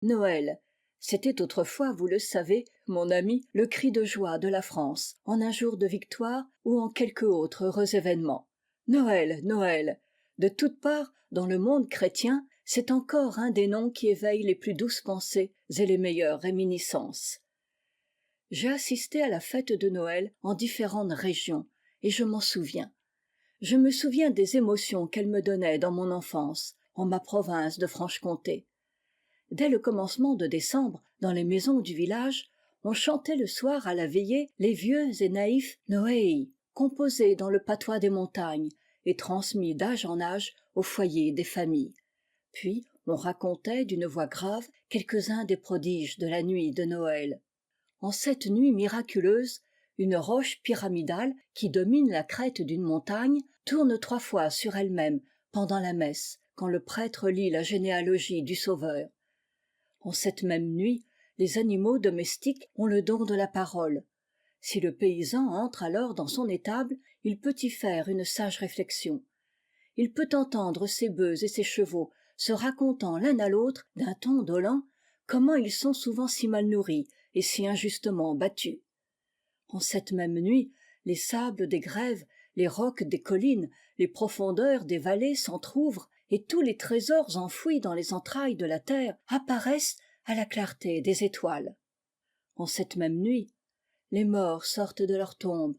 Noël, c'était autrefois, vous le savez, mon ami, le cri de joie de la France, en un jour de victoire ou en quelque autre heureux événement. Noël, Noël. De toutes parts, dans le monde chrétien, c'est encore un des noms qui éveille les plus douces pensées et les meilleures réminiscences. J'ai assisté à la fête de Noël en différentes régions, et je m'en souviens. Je me souviens des émotions qu'elle me donnait dans mon enfance, en ma province de Franche-Comté. Dès le commencement de décembre, dans les maisons du village, on chantait le soir à la veillée les vieux et naïfs Noël, composés dans le patois des montagnes et transmis d'âge en âge au foyer des familles. Puis on racontait d'une voix grave quelques-uns des prodiges de la nuit de Noël. En cette nuit miraculeuse, une roche pyramidale qui domine la crête d'une montagne tourne 3 fois sur elle-même pendant la messe, quand le prêtre lit la généalogie du Sauveur. En cette même nuit, les animaux domestiques ont le don de la parole. Si le paysan entre alors dans son étable, il peut y faire une sage réflexion. Il peut entendre ses bœufs et ses chevaux se racontant l'un à l'autre d'un ton dolent comment ils sont souvent si mal nourris et si injustement battus. En cette même nuit, les sables des grèves, les rocs des collines, les profondeurs des vallées s'entr'ouvrent et tous les trésors enfouis dans les entrailles de la terre apparaissent à la clarté des étoiles. En cette même nuit, les morts sortent de leurs tombes,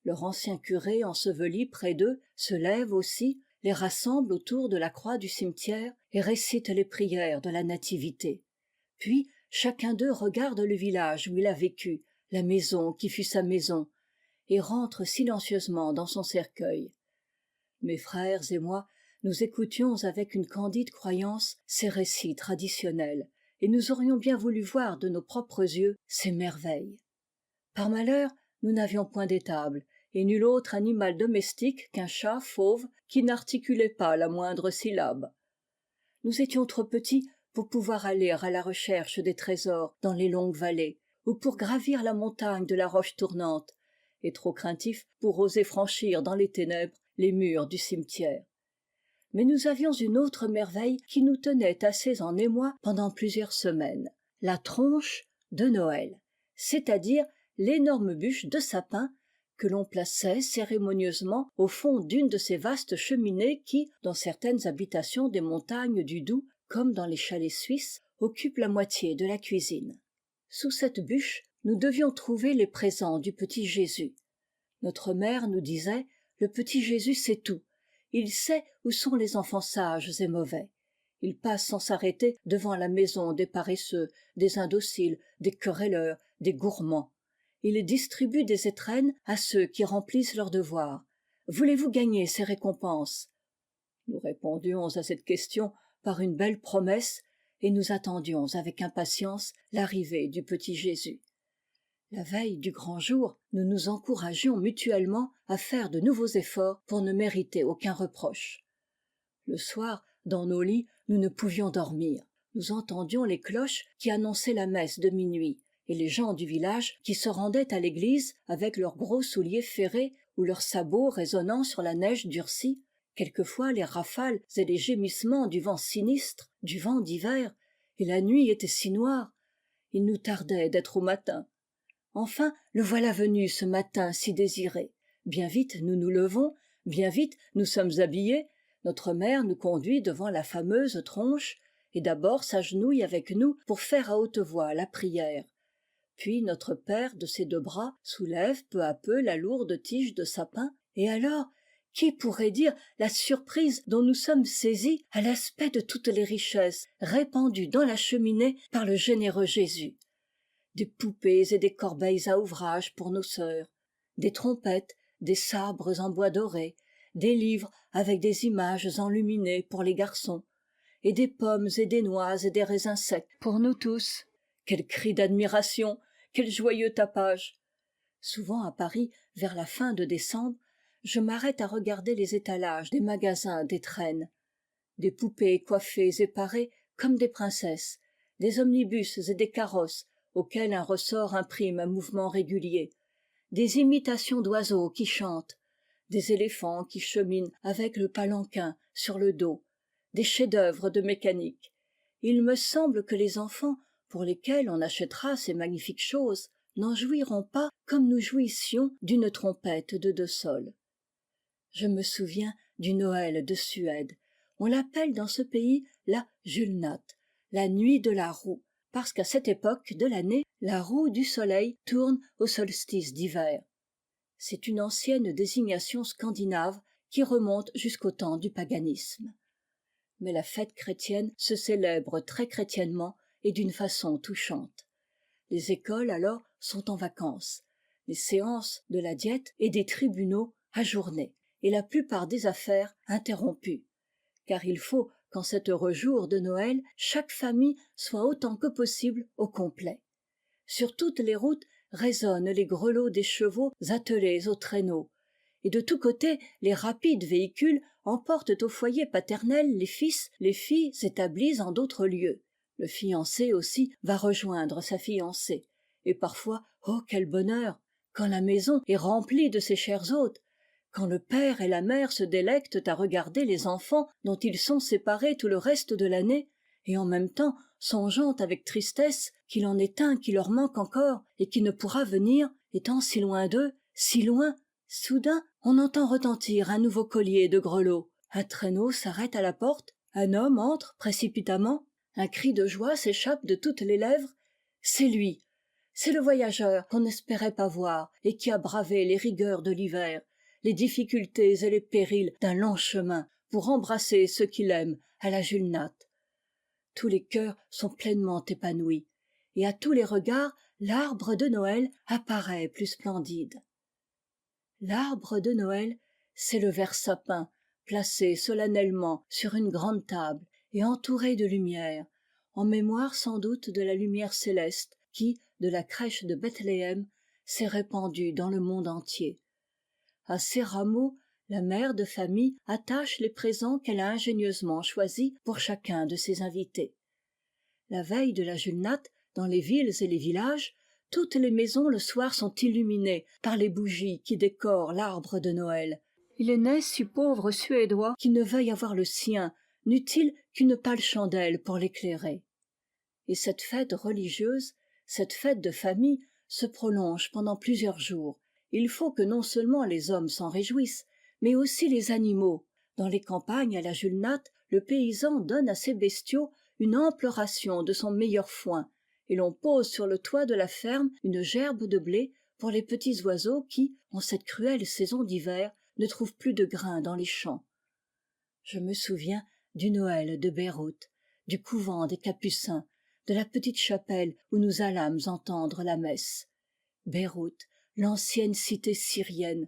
leur ancien curé enseveli près d'eux se lève aussi, les rassemble autour de la croix du cimetière et récite les prières de la Nativité. Puis chacun d'eux regarde le village où il a vécu, la maison qui fut sa maison, et rentre silencieusement dans son cercueil. Mes frères et moi, nous écoutions avec une candide croyance ces récits traditionnels, et nous aurions bien voulu voir de nos propres yeux ces merveilles. Par malheur, nous n'avions point d'étable, et nul autre animal domestique qu'un chat fauve qui n'articulait pas la moindre syllabe. Nous étions trop petits pour pouvoir aller à la recherche des trésors dans les longues vallées, ou pour gravir la montagne de la roche tournante, et trop craintifs pour oser franchir dans les ténèbres les murs du cimetière. Mais nous avions une autre merveille qui nous tenait assez en émoi pendant plusieurs semaines, la tronche de Noël, c'est-à-dire l'énorme bûche de sapin que l'on plaçait cérémonieusement au fond d'une de ces vastes cheminées qui, dans certaines habitations des montagnes du Doubs, comme dans les chalets suisses, occupent la moitié de la cuisine. Sous cette bûche, nous devions trouver les présents du petit Jésus. Notre mère nous disait « Le petit Jésus sait tout. Il sait où sont les enfants sages et mauvais. Il passe sans s'arrêter devant la maison des paresseux, des indociles, des querelleurs, des gourmands. Il distribue des étrennes à ceux qui remplissent leurs devoirs. Voulez-vous gagner ces récompenses ?» Nous répondions à cette question par une belle promesse et nous attendions avec impatience l'arrivée du petit Jésus. La veille du grand jour, nous nous encouragions mutuellement à faire de nouveaux efforts pour ne mériter aucun reproche. Le soir, dans nos lits, nous ne pouvions dormir. Nous entendions les cloches qui annonçaient la messe de minuit, et les gens du village qui se rendaient à l'église avec leurs gros souliers ferrés ou leurs sabots résonnant sur la neige durcie, quelquefois les rafales et les gémissements du vent sinistre, du vent d'hiver, et la nuit était si noire, il nous tardait d'être au matin. Enfin, le voilà venu ce matin si désiré. Bien vite nous nous levons, bien vite nous sommes habillés, notre mère nous conduit devant la fameuse tronche, et d'abord s'agenouille avec nous pour faire à haute voix la prière. Puis notre père, de ses 2 bras, soulève peu à peu la lourde tige de sapin, et alors, qui pourrait dire la surprise dont nous sommes saisis à l'aspect de toutes les richesses répandues dans la cheminée par le généreux Jésus. Des poupées et des corbeilles à ouvrage pour nos sœurs, des trompettes, des sabres en bois doré, des livres avec des images enluminées pour les garçons, et des pommes et des noix et des raisins secs pour nous tous. Quel cri d'admiration, quel joyeux tapage! Souvent à Paris, vers la fin de décembre, je m'arrête à regarder les étalages des magasins d'étrennes. Des poupées coiffées et parées comme des princesses, des omnibus et des carrosses auxquels un ressort imprime un mouvement régulier, des imitations d'oiseaux qui chantent, des éléphants qui cheminent avec le palanquin sur le dos, des chefs-d'œuvre de mécanique, il me semble que les enfants, pour lesquels on achètera ces magnifiques choses, n'en jouiront pas comme nous jouissions d'une trompette de 2 sols. Je me souviens du Noël de Suède. On l'appelle dans ce pays la Julnatt, la nuit de la roue, parce qu'à cette époque de l'année, la roue du soleil tourne au solstice d'hiver. C'est une ancienne désignation scandinave qui remonte jusqu'au temps du paganisme. Mais la fête chrétienne se célèbre très chrétiennement et d'une façon touchante. Les écoles alors sont en vacances, les séances de la diète et des tribunaux ajournées, et la plupart des affaires interrompues, car il faut qu'en cet heureux jour de Noël, chaque famille soit autant que possible au complet. Sur toutes les routes résonnent les grelots des chevaux attelés aux traîneaux, et de tous côtés les rapides véhicules emportent au foyer paternel les fils, les filles établis en d'autres lieux. Le fiancé aussi va rejoindre sa fiancée, et parfois, oh quel bonheur, quand la maison est remplie de ses chers hôtes, quand le père et la mère se délectent à regarder les enfants dont ils sont séparés tout le reste de l'année, et en même temps songeant avec tristesse qu'il en est un qui leur manque encore et qui ne pourra venir, étant si loin d'eux, si loin. Soudain, on entend retentir un nouveau collier de grelots. Un traîneau s'arrête à la porte, un homme entre précipitamment, un cri de joie s'échappe de toutes les lèvres. C'est lui, c'est le voyageur qu'on n'espérait pas voir et qui a bravé les rigueurs de l'hiver, les difficultés et les périls d'un long chemin pour embrasser ceux qu'il aime à la Julnatt. Tous les cœurs sont pleinement épanouis, et à tous les regards, l'arbre de Noël apparaît plus splendide. L'arbre de Noël, c'est le vert sapin, placé solennellement sur une grande table et entouré de lumière, en mémoire sans doute de la lumière céleste qui, de la crèche de Bethléem, s'est répandue dans le monde entier. À ces rameaux, la mère de famille attache les présents qu'elle a ingénieusement choisis pour chacun de ses invités. La veille de la Julnatt, dans les villes et les villages, toutes les maisons le soir sont illuminées par les bougies qui décorent l'arbre de Noël. Il n'est si pauvre Suédois qui ne veuille avoir le sien, n'eût-il qu'une pâle chandelle pour l'éclairer. Et cette fête religieuse, cette fête de famille, se prolonge pendant plusieurs jours. Il faut que non seulement les hommes s'en réjouissent, mais aussi les animaux. Dans les campagnes à la Julnatt, le paysan donne à ses bestiaux une ample ration de son meilleur foin, et l'on pose sur le toit de la ferme une gerbe de blé pour les petits oiseaux qui, en cette cruelle saison d'hiver, ne trouvent plus de grains dans les champs. Je me souviens du Noël de Beyrouth, du couvent des Capucins, de la petite chapelle où nous allâmes entendre la messe. Beyrouth, l'ancienne cité syrienne,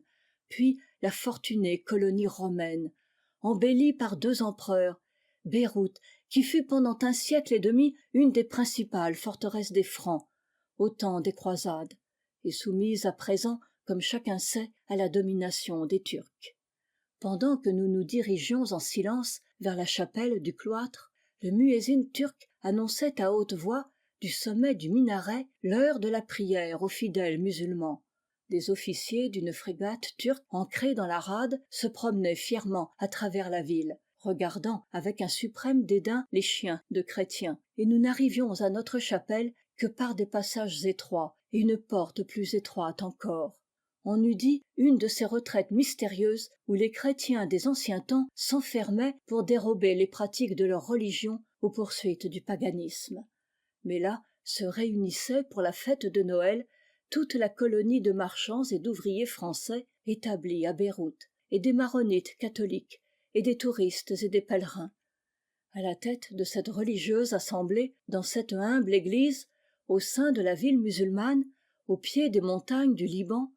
puis la fortunée colonie romaine, embellie par 2 empereurs, Beyrouth, qui fut pendant un siècle et demi une des principales forteresses des Francs, au temps des croisades, et soumise à présent, comme chacun sait, à la domination des Turcs. Pendant que nous nous dirigions en silence vers la chapelle du cloître, le muezzin turc annonçait à haute voix, du sommet du minaret, l'heure de la prière aux fidèles musulmans. Des officiers d'une frégate turque ancrée dans la rade se promenaient fièrement à travers la ville, regardant avec un suprême dédain les chiens de chrétiens, et nous n'arrivions à notre chapelle que par des passages étroits et une porte plus étroite encore. On eût dit une de ces retraites mystérieuses où les chrétiens des anciens temps s'enfermaient pour dérober les pratiques de leur religion aux poursuites du paganisme. Mais là se réunissait pour la fête de Noël toute la colonie de marchands et d'ouvriers français établis à Beyrouth, et des maronites catholiques, et des touristes et des pèlerins. À la tête de cette religieuse assemblée, dans cette humble église, au sein de la ville musulmane, au pied des montagnes du Liban,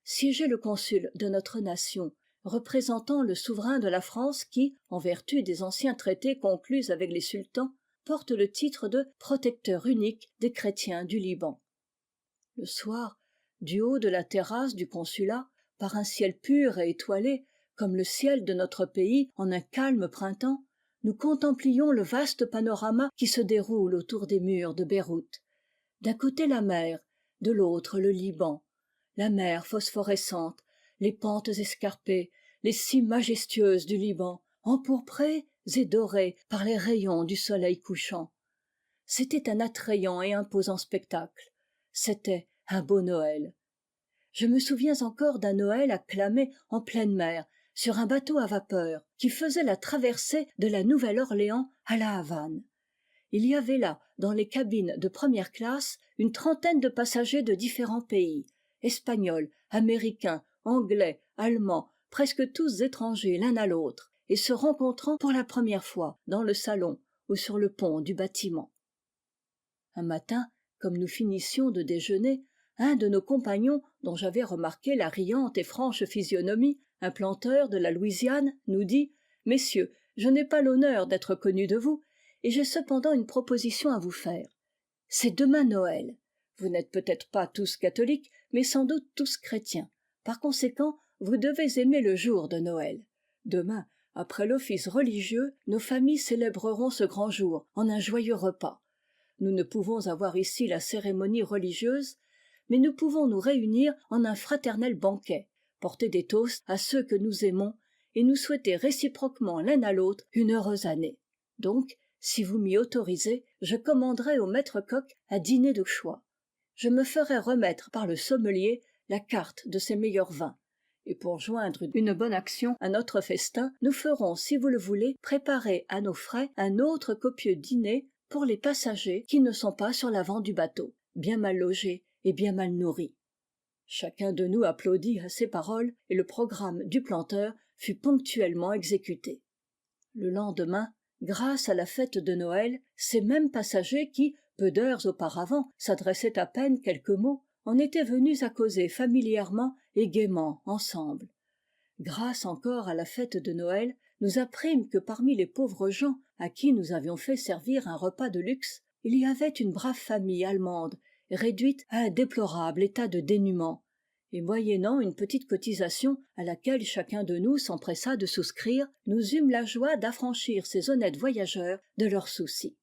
siégeait le consul de notre nation, représentant le souverain de la France qui, en vertu des anciens traités conclus avec les sultans, porte le titre de protecteur unique des chrétiens du Liban. Le soir, du haut de la terrasse du consulat, par un ciel pur et étoilé, comme le ciel de notre pays en un calme printemps, nous contemplions le vaste panorama qui se déroule autour des murs de Beyrouth. D'un côté la mer, de l'autre le Liban, la mer phosphorescente, les pentes escarpées, les cimes majestueuses du Liban, empourprées et dorées par les rayons du soleil couchant. C'était un attrayant et imposant spectacle. C'était un beau Noël. Je me souviens encore d'un Noël acclamé en pleine mer, sur un bateau à vapeur, qui faisait la traversée de la Nouvelle-Orléans à la Havane. Il y avait là, dans les cabines de première classe, une trentaine de passagers de différents pays, espagnols, américains, anglais, allemands, presque tous étrangers l'un à l'autre, et se rencontrant pour la première fois dans le salon ou sur le pont du bâtiment. Un matin, comme nous finissions de déjeuner, un de nos compagnons, dont j'avais remarqué la riante et franche physionomie, un planteur de la Louisiane, nous dit « Messieurs, je n'ai pas l'honneur d'être connu de vous, et j'ai cependant une proposition à vous faire. C'est demain Noël. Vous n'êtes peut-être pas tous catholiques, mais sans doute tous chrétiens. Par conséquent, vous devez aimer le jour de Noël. Demain, après l'office religieux, nos familles célébreront ce grand jour en un joyeux repas. Nous ne pouvons avoir ici la cérémonie religieuse, mais nous pouvons nous réunir en un fraternel banquet, porter des toasts à ceux que nous aimons et nous souhaiter réciproquement l'un à l'autre une heureuse année. Donc, si vous m'y autorisez, je commanderai au maître-coq un dîner de choix. Je me ferai remettre par le sommelier la carte de ses meilleurs vins. Et pour joindre une bonne action à notre festin, nous ferons, si vous le voulez, préparer à nos frais un autre copieux dîner pour les passagers qui ne sont pas sur l'avant du bateau, bien mal logés et bien mal nourris. Chacun de nous applaudit à ces paroles et le programme du planteur fut ponctuellement exécuté. Le lendemain, grâce à la fête de Noël, ces mêmes passagers qui, peu d'heures auparavant, s'adressaient à peine quelques mots, en étaient venus à causer familièrement et gaiement ensemble. Grâce encore à la fête de Noël, nous apprîmes que parmi les pauvres gens à qui nous avions fait servir un repas de luxe, il y avait une brave famille allemande, réduite à un déplorable état de dénuement, et moyennant une petite cotisation à laquelle chacun de nous s'empressa de souscrire, nous eûmes la joie d'affranchir ces honnêtes voyageurs de leurs soucis.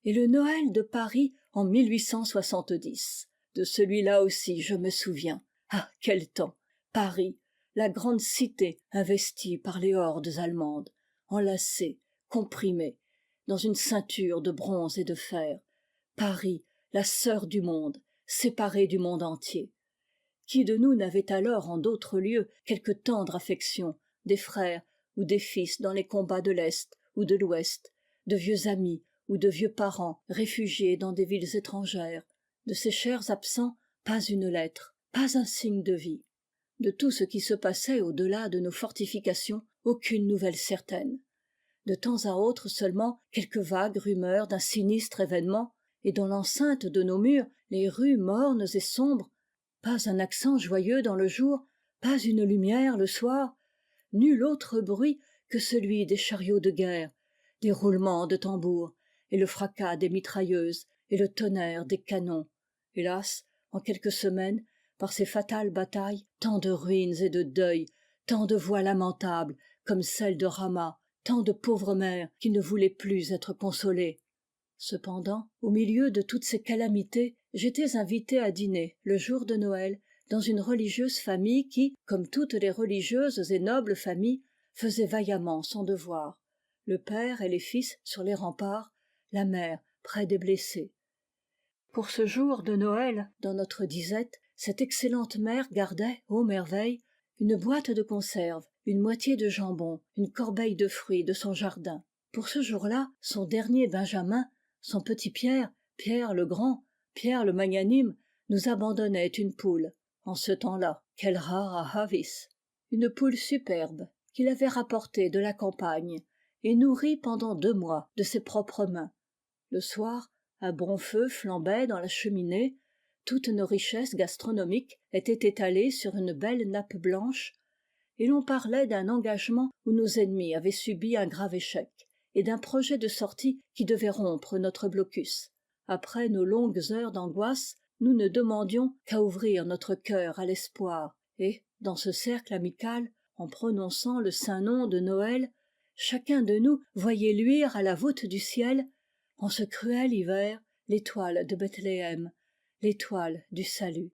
Et le Noël de Paris en 1870, de celui-là aussi je me souviens. Ah, quel temps! Paris, la grande cité investie par les hordes allemandes, enlacée, comprimée, dans une ceinture de bronze et de fer. Paris, la sœur du monde, séparée du monde entier. Qui de nous n'avait alors en d'autres lieux quelque tendre affection, des frères ou des fils dans les combats de l'Est ou de l'Ouest, de vieux amis ou de vieux parents réfugiés dans des villes étrangères, de ces chers absents, pas une lettre, pas un signe de vie. De tout ce qui se passait au-delà de nos fortifications, aucune nouvelle certaine. De temps à autre seulement quelques vagues rumeurs d'un sinistre événement, et dans l'enceinte de nos murs, les rues mornes et sombres, pas un accent joyeux dans le jour, pas une lumière le soir, nul autre bruit que celui des chariots de guerre, des roulements de tambours, et le fracas des mitrailleuses, et le tonnerre des canons. Hélas, en quelques semaines, par ces fatales batailles, tant de ruines et de deuils, tant de voix lamentables, comme celle de Rama, tant de pauvres mères qui ne voulaient plus être consolées. Cependant, au milieu de toutes ces calamités, j'étais invité à dîner, le jour de Noël, dans une religieuse famille qui, comme toutes les religieuses et nobles familles, faisait vaillamment son devoir. Le père et les fils sur les remparts, la mère près des blessés. Pour ce jour de Noël, dans notre disette, cette excellente mère gardait, ô merveille, une boîte de conserve, une moitié de jambon, une corbeille de fruits de son jardin. Pour ce jour-là, son dernier Benjamin, son petit Pierre, Pierre le grand, Pierre le magnanime, nous abandonnait une poule. En ce temps-là, quelle rara avis! Une poule superbe, qu'il avait rapportée de la campagne, et nourrie pendant 2 mois de ses propres mains. Le soir, un bon feu flambait dans la cheminée, toutes nos richesses gastronomiques étaient étalées sur une belle nappe blanche, et l'on parlait d'un engagement où nos ennemis avaient subi un grave échec, et d'un projet de sortie qui devait rompre notre blocus. Après nos longues heures d'angoisse, nous ne demandions qu'à ouvrir notre cœur à l'espoir, et, dans ce cercle amical, en prononçant le saint nom de Noël, chacun de nous voyait luire à la voûte du ciel, en ce cruel hiver, l'étoile de Bethléem, l'étoile du salut.